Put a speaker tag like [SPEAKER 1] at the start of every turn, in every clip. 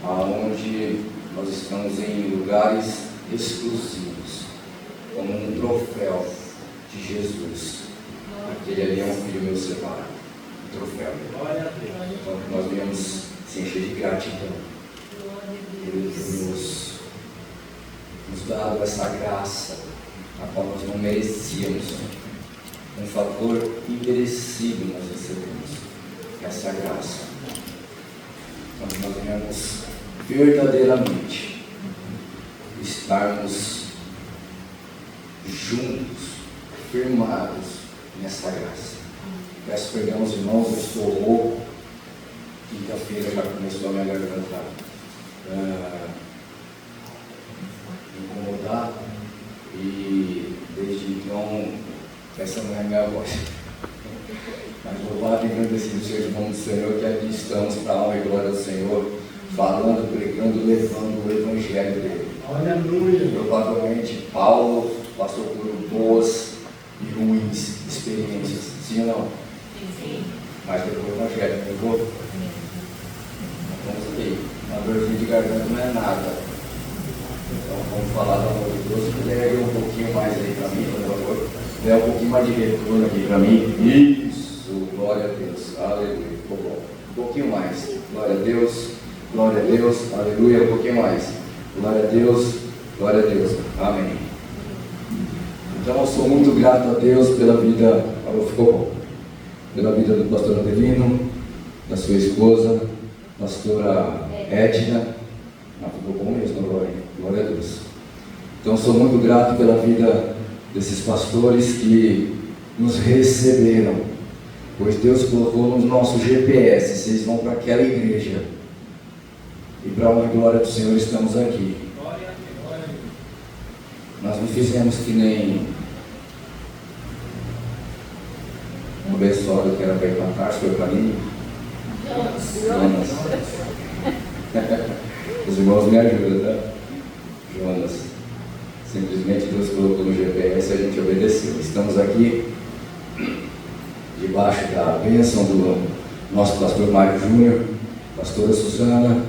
[SPEAKER 1] aonde nós estamos em lugares exclusivos, como um troféu de Jesus. Aquele ali é um filho meu separado, um troféu. Então nós viemos se encher de gratidão. Ele nos dado essa graça, a qual nós não merecíamos. Um favor imerecido nós recebemos, essa graça. Então nós viemos verdadeiramente estarmos juntos, firmados nessa graça. Peço perdão aos irmãos, eu estou rouco. Quinta-feira já começou a minha garganta incomodar, e desde então essa não é a minha voz. Mas louvado e agradecido seja o nome do Senhor, que aqui estamos para a honra e glória do Senhor, falando, pregando, levando o Evangelho dele.
[SPEAKER 2] Aleluia.
[SPEAKER 1] Provavelmente Paulo passou por boas e ruins experiências, sim ou não?
[SPEAKER 3] Sim.
[SPEAKER 1] Mas depois o Evangelho pegou. Vamos aqui, uma dorzinha de garganta não é nada. Então vamos falar do amor de Deus. Se puder um pouquinho mais aí para mim, por favor. Dê um pouquinho mais de retorno aqui para mim. Isso, glória a Deus, aleluia. Ficou bom. Um pouquinho mais. Glória a Deus, aleluia. Um pouquinho mais. Glória a Deus, amém. Então eu sou muito grato a Deus pela vida, ficou bom, pela vida do pastor Adelino, da sua esposa, pastora Edna. Ficou bom mesmo, glória a Deus. Então sou muito grato pela vida desses pastores que nos receberam, pois Deus colocou no nosso GPS, vocês vão para aquela igreja, e para a honra e glória do Senhor estamos aqui. Nós não fizemos que nem um abençoado que era para ir para Tarso, foi para mim. Jonas. Os irmãos me ajudam, tá? Jonas. Simplesmente Deus colocou no GPS e a gente obedeceu. Estamos aqui debaixo da bênção do nosso pastor Mário Júnior, pastora Suzana,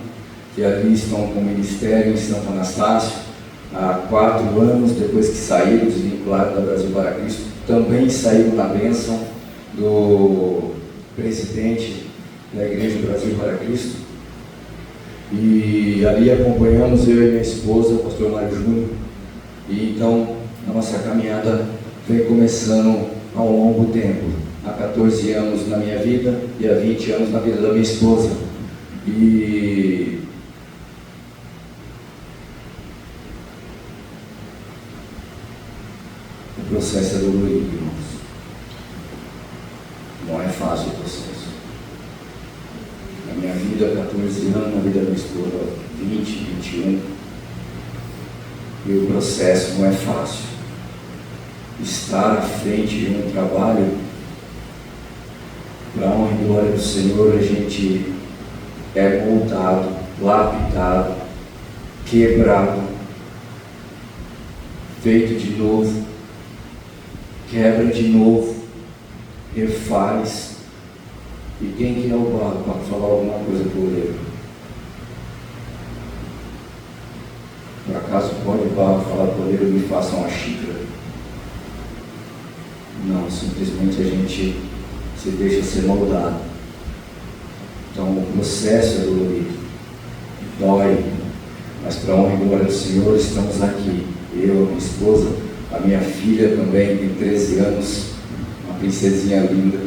[SPEAKER 1] que ali estão com o ministério em Santo Anastácio há 4 anos, depois que saíram, desvincularam da Brasil para Cristo, também saíram na bênção do presidente da Igreja do Brasil para Cristo. E ali acompanhamos eu e minha esposa, o pastor Mário Júnior, e então a nossa caminhada vem começando há um longo tempo, há 14 anos na minha vida e há 20 anos na vida da minha esposa. E o processo é dolorido, irmãos. Não é fácil o processo. Na minha vida, 14 anos, na vida da minha esposa, 20, 21. E o processo não é fácil. Estar à frente de um trabalho, para a honra e glória do Senhor, a gente é moldado, lapidado, quebrado, feito de novo, quebra de novo, refaz. E quem que é o barro para falar alguma coisa para o oleiro? Por acaso pode o barro falar para o oleiro: me faça uma xícara? Não, simplesmente a gente se deixa ser moldado. Então o processo é dolorido, dói, mas para a honra e glória do Senhor estamos aqui. Eu, a minha esposa, a minha filha também tem 13 anos, uma princesinha linda.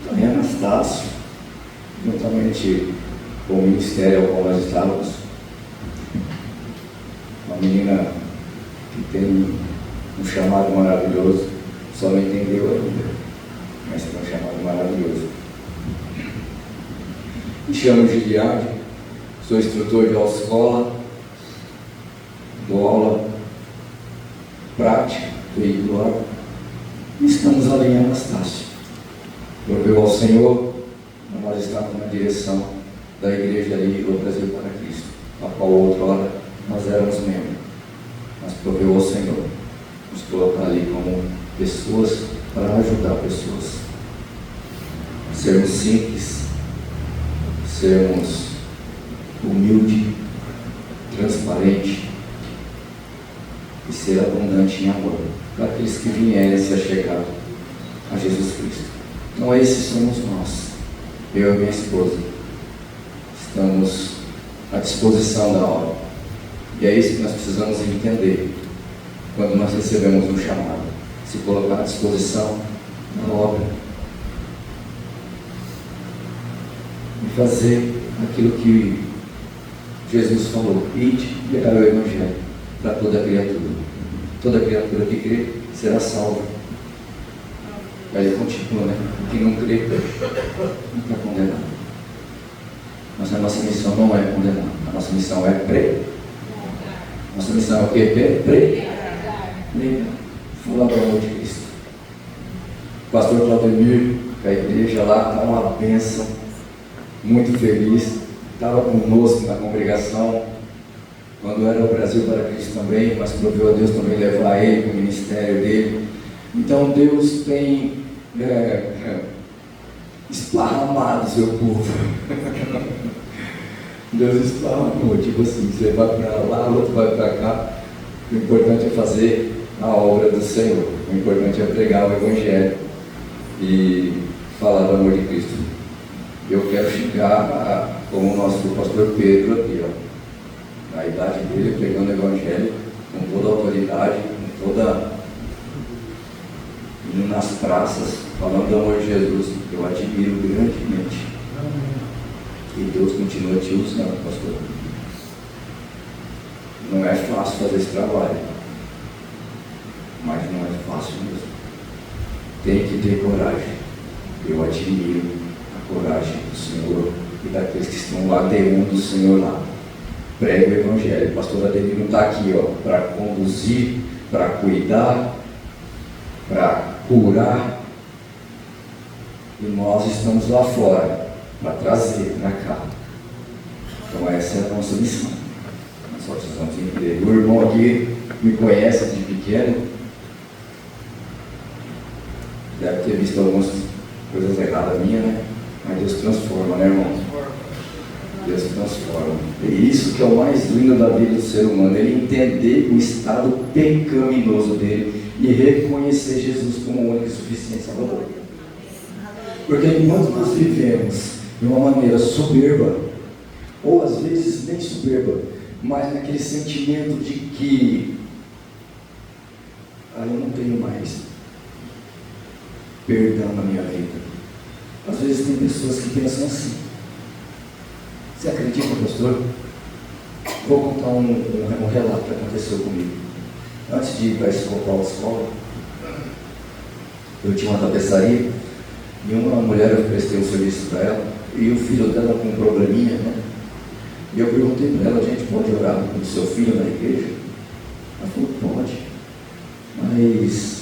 [SPEAKER 1] Também Anastácio, juntamente com o ministério ao qual nós estávamos, uma menina que tem um chamado maravilhoso, só não entendeu ainda, mas tem um chamado maravilhoso. Me chamo Giliardi, sou instrutor de autoescola, dou aula prática, veicular, e estamos ali em Anastácio. Proveu ao Senhor, nós estamos na direção da igreja ali do Brasil para Cristo, a qual outrora nós éramos membros, mas proveu ao Senhor nos colocar ali como pessoas para ajudar pessoas. sermos simples, sermos humilde, transparente e ser abundante em amor para aqueles que vierem se achegar a Jesus Cristo. Então esses somos nós, eu e minha esposa. Estamos à disposição da obra. E é isso que nós precisamos entender quando nós recebemos um chamado, se colocar à disposição da obra e fazer aquilo que Jesus falou: ide e pregar o Evangelho para toda criatura. Toda criatura que crê será salva. Aí ele continua, né? Quem não crê não está condenado. Mas a nossa missão não é condenar, a nossa missão é pregar. Nossa missão é o quê? Pregar. Falar do amor de Cristo. O pastor Claudemir, a igreja lá está uma bênção, muito feliz. Estava conosco na congregação, quando era o Brasil para Cristo também, mas proveu a Deus também levar ele para o ministério dele. Então Deus tem esparramado o seu povo. Deus esparramou, tipo assim, você vai para lá, o outro vai para cá. O importante é fazer a obra do Senhor, o importante é pregar o Evangelho e falar do amor de Cristo. Eu quero chegar como o nosso pastor Pedro aqui, ó, na idade dele, pregando o Evangelho com toda a autoridade, com toda, indo nas praças, falando do amor de Jesus. Eu admiro grandemente. E Deus continua te usando, pastor. Não é fácil fazer esse trabalho, mas não é fácil mesmo. Tem que ter coragem. Eu admiro a coragem do Senhor e daqueles que estão lá derrubando o Senhor lá. Prega o Evangelho. O pastor Ademir não está aqui, ó, para conduzir, para cuidar, para curar. E nós estamos lá fora para trazer para cá. Então essa é a nossa missão. Nós só precisamos entender. O irmão aqui me conhece de pequeno. Deve ter visto algumas coisas erradas minhas, né? Mas Deus transforma, né, irmão? Deus transforma. E isso que é o mais lindo da vida do ser humano, ele entender o estado pecaminoso dele e reconhecer Jesus como o único e suficiente Salvador. Porque enquanto nós vivemos de uma maneira soberba, ou às vezes nem soberba, mas naquele sentimento de que eu não tenho mais perdão na minha vida. Às vezes tem pessoas que pensam assim. Você acredita, pastor? Vou contar um relato que aconteceu comigo. Antes de ir para a escola, eu tinha uma tapeçaria e uma mulher, eu prestei um serviço para ela e o filho dela com um probleminha, né? E eu perguntei para ela: a gente pode orar pelo seu filho na igreja? Ela falou: pode, mas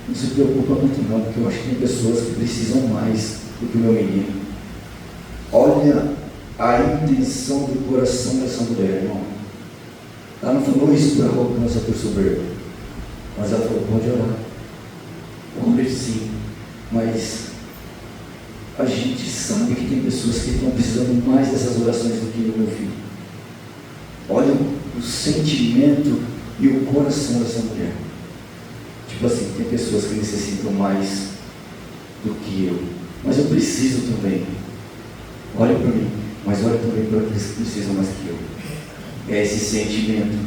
[SPEAKER 1] não se preocupa muito não, porque eu acho que tem pessoas que precisam mais do que o meu menino. Olha a intenção do coração dessa mulher, irmão. Ela não falou isso por arrogância, por soberba, mas ela falou: pode orar. Ore sim, mas a gente sabe que tem pessoas que estão precisando mais dessas orações do que do meu filho. Olha o sentimento e o coração dessa mulher. Tipo assim, tem pessoas que necessitam mais do que eu, mas eu preciso também. Olha para mim, mas olha também para aqueles que precisam mais que eu. É esse sentimento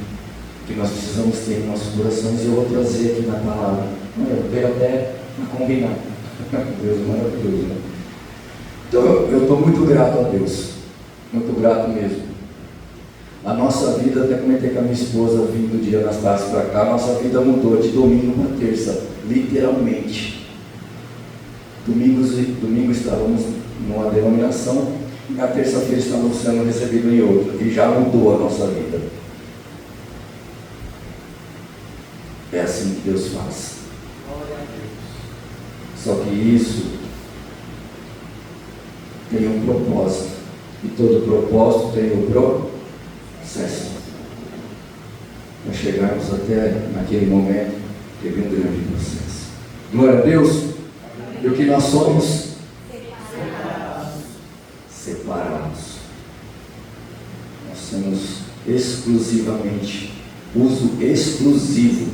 [SPEAKER 1] que nós precisamos ter em nossos corações, e eu vou trazer aqui na palavra. Eu quero até combinar. Deus é maravilhoso, né? Então eu estou muito grato a Deus, muito grato mesmo. A nossa vida, até comentei com a minha esposa vindo de Anastácio para cá, a nossa vida mudou de domingo para terça, literalmente. Domingo estávamos numa denominação e na terça-feira estávamos sendo recebidos em outra, e já mudou a nossa vida. É assim que Deus faz. Só que isso tem um propósito, e todo propósito tem um processo. Para chegarmos até naquele momento, teve um grande processo. Glória a Deus. E o que nós somos separados. Nós temos exclusivamente uso exclusivo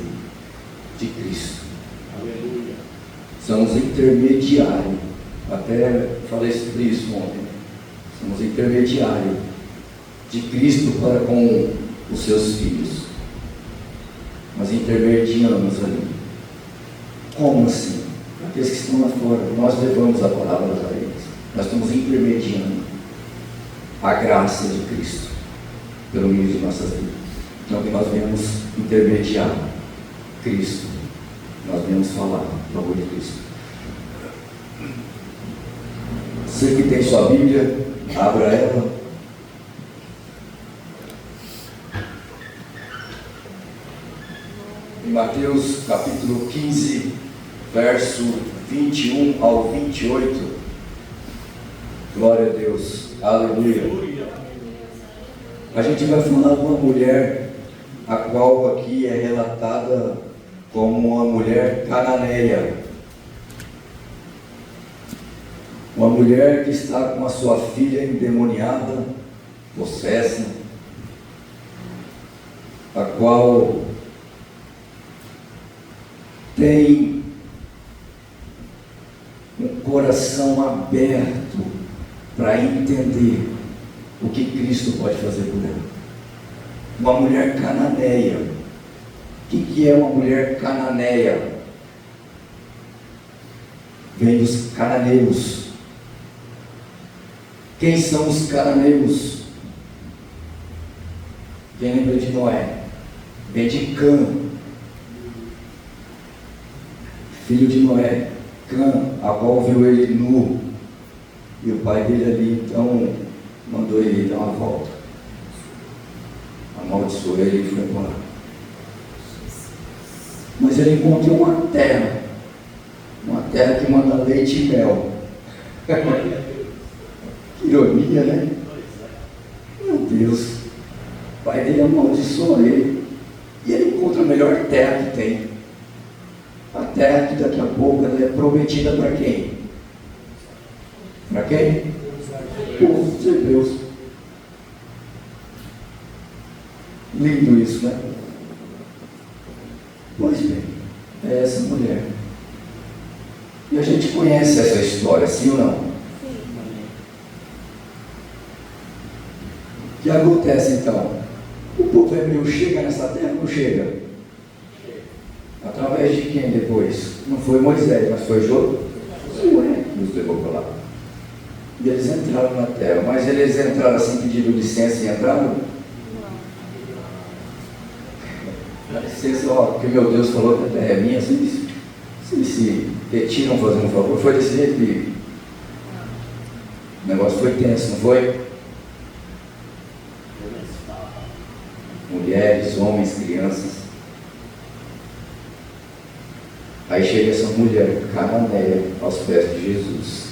[SPEAKER 1] de Cristo.
[SPEAKER 2] Aleluia.
[SPEAKER 1] Somos intermediários. Até falei sobre isso ontem. Somos intermediários de Cristo para com os seus filhos. Nós intermediamos ali. Como assim? Aqueles que estão lá fora, nós levamos a palavra a eles. Nós estamos intermediando a graça de Cristo pelo meio de nossas vidas. Então que nós venhamos intermediar Cristo. Nós venhamos falar do amor de Cristo. Você que tem sua Bíblia, abra ela. Em Mateus capítulo 15, verso 21 ao 28. Glória a Deus. Aleluia. A gente vai falar de uma mulher, a qual aqui é relatada como uma mulher cananeia. Uma mulher que está com a sua filha endemoniada, possessa, a qual tem um coração aberto para entender o que Cristo pode fazer por ela. Uma mulher cananeia. O que é uma mulher cananeia? Vem dos cananeus. Quem são os cananeus? Quem lembra de Noé? Vem de Cã, filho de Noé. Cã, a qual viu ele nu, e o pai dele ali, então, mandou ele dar uma volta. Amaldiçoou ele e foi embora. Mas ele encontrou uma terra que manda leite e mel. Que ironia, né? Meu Deus, o pai dele amaldiçoou ele, e ele encontra a melhor terra que tem. A terra que daqui a pouco ela é prometida para quem? Para quem? O povo dos hebreus. Lindo isso, né? Pois bem, é essa mulher. E a gente conhece essa história, sim ou não? Sim. O que acontece então? O povo hebreu chega nessa terra ou não chega? Através de quem depois? Não foi Moisés, mas foi Josué que os levou para lá. E eles entraram na terra, mas eles entraram assim pedindo licença e entraram? Dá licença, porque meu Deus falou que a terra é minha, assim, se retiram fazendo um favor. Foi desse jeito que o negócio foi tenso, não foi? Mulheres, homens, crianças. Aí chega essa mulher cananeia aos pés de Jesus.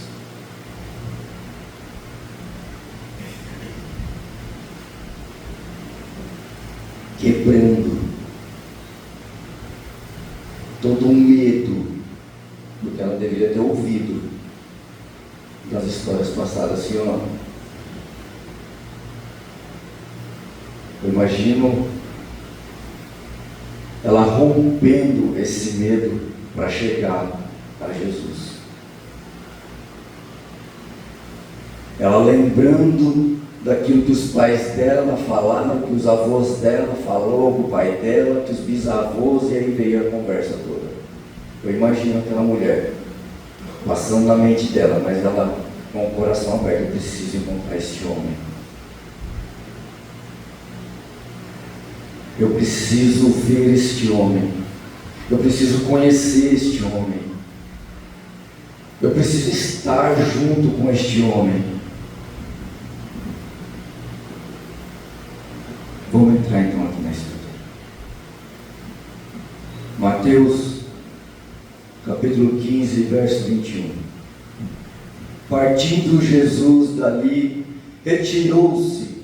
[SPEAKER 1] Quebrando todo o medo do que ela deveria ter ouvido das histórias passadas, sim ou não? Eu imagino ela rompendo esse medo para chegar a Jesus. Ela lembrando daquilo que os pais dela falaram, que os avós dela falaram, que o pai dela, que os bisavós, e aí veio a conversa toda. Eu imagino aquela mulher passando na mente dela, mas ela com o coração aberto: eu preciso encontrar este homem. Eu preciso ver este homem. Eu preciso conhecer este homem. Eu preciso estar junto com este homem. Vamos entrar então aqui na história. Mateus, capítulo 15, verso 21. Partindo Jesus dali, retirou-se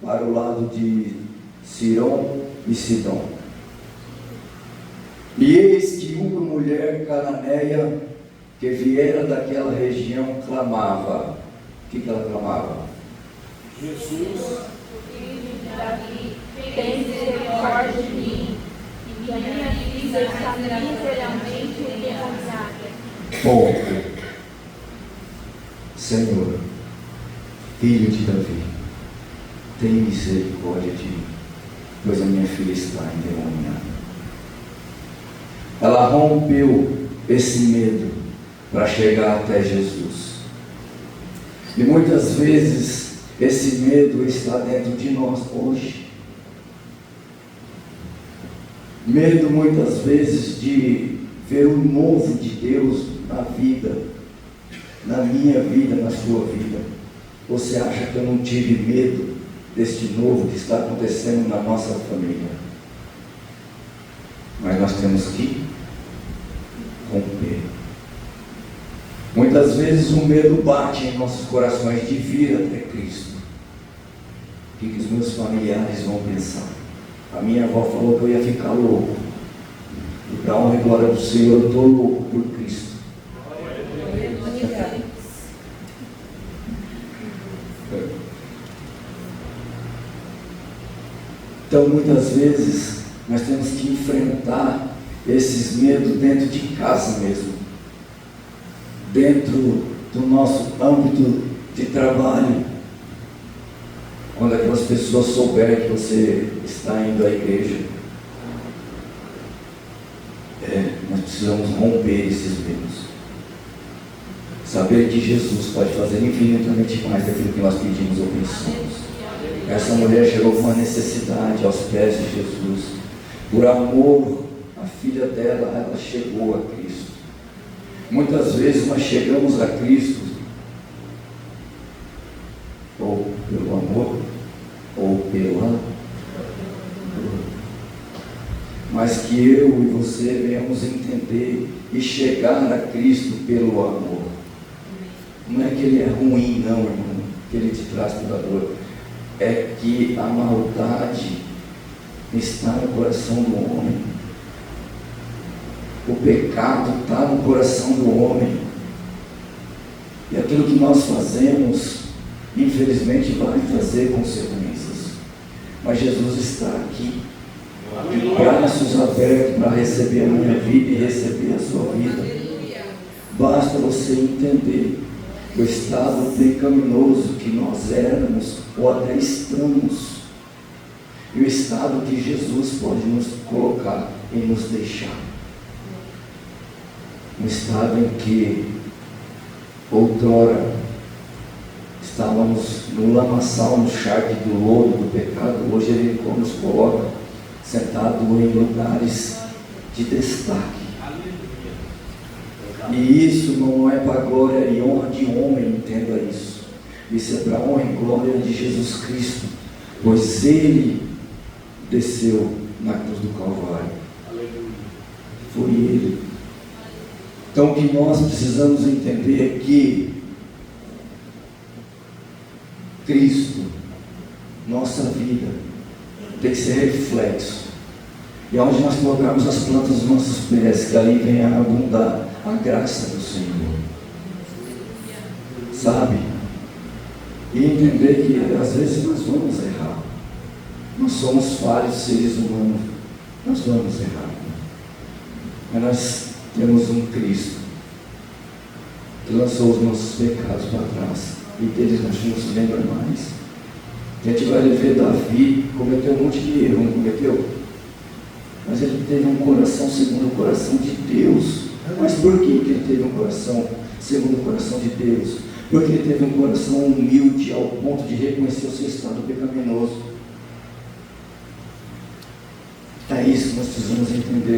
[SPEAKER 1] para o lado de Cirão e Sidom. E eis que uma mulher cananeia que viera daquela região clamava: O que ela clamava?
[SPEAKER 2] Jesus, filho de Davi, tem misericórdia de mim, e a minha filha está miseravelmente endemoniada.
[SPEAKER 1] Ponto. Senhor, filho de Davi, tem misericórdia de mim, pois a minha filha está endemoniada. Ela rompeu esse medo para chegar até Jesus. E muitas vezes esse medo está dentro de nós hoje. Medo muitas vezes de ver o novo de Deus na vida, na minha vida, na sua vida. Você acha que eu não tive medo deste novo que está acontecendo na nossa família? Mas nós temos que romper. Muitas vezes o medo bate em nossos corações de vir até Cristo. O que os meus familiares vão pensar? A minha avó falou que eu ia ficar louco. E para a honra e glória do Senhor, eu estou louco por Cristo. Então, muitas vezes, nós temos que enfrentar esses medos dentro de casa mesmo, dentro do nosso âmbito de trabalho. Quando aquelas pessoas souberem que você está indo à igreja, nós precisamos romper esses medos. Saber que Jesus pode fazer infinitamente mais daquilo que nós pedimos ou pensamos. Essa mulher chegou com uma necessidade aos pés de Jesus. Por amor, a filha dela, ela chegou a Cristo. Muitas vezes nós chegamos a Cristo ou pelo amor, ou pela dor. Mas que eu e você venhamos entender e chegar a Cristo pelo amor. Não é que Ele é ruim, não, irmão, que Ele te traz pela dor. É que a maldade está no coração do homem. O pecado está no coração do homem. E aquilo que nós fazemos, infelizmente, vai trazer consequências. Mas Jesus está aqui, de braços abertos para receber a minha vida e receber a sua vida. Basta você entender o estado pecaminoso que nós éramos ou até estamos, e o estado que Jesus pode nos colocar e nos deixar. Um estado em que outrora estávamos no lamaçal, no charque do lodo do pecado. Hoje Ele nos coloca sentado em lugares de destaque. E isso não é para a glória e honra de homem, entenda isso. Isso é para a honra e glória de Jesus Cristo, pois Ele desceu na cruz do Calvário. Foi Ele. Então o que nós precisamos entender é que Cristo, nossa vida, tem que ser reflexo. E onde nós colocarmos as plantas dos nossos pés, que ali venha a abundar a graça do Senhor. Sabe? E entender que às vezes nós vamos errar. Nós somos falhos seres humanos. Nós vamos errar. Mas nós temos um Cristo que lançou os nossos pecados para trás. E deles nós não se lembra mais. A gente vai ver Davi, cometeu um monte de erro, não cometeu? Mas ele teve um coração segundo o coração de Deus. Mas por que ele teve um coração segundo o coração de Deus? Porque ele teve um coração humilde ao ponto de reconhecer o seu estado pecaminoso. É isso que nós precisamos entender.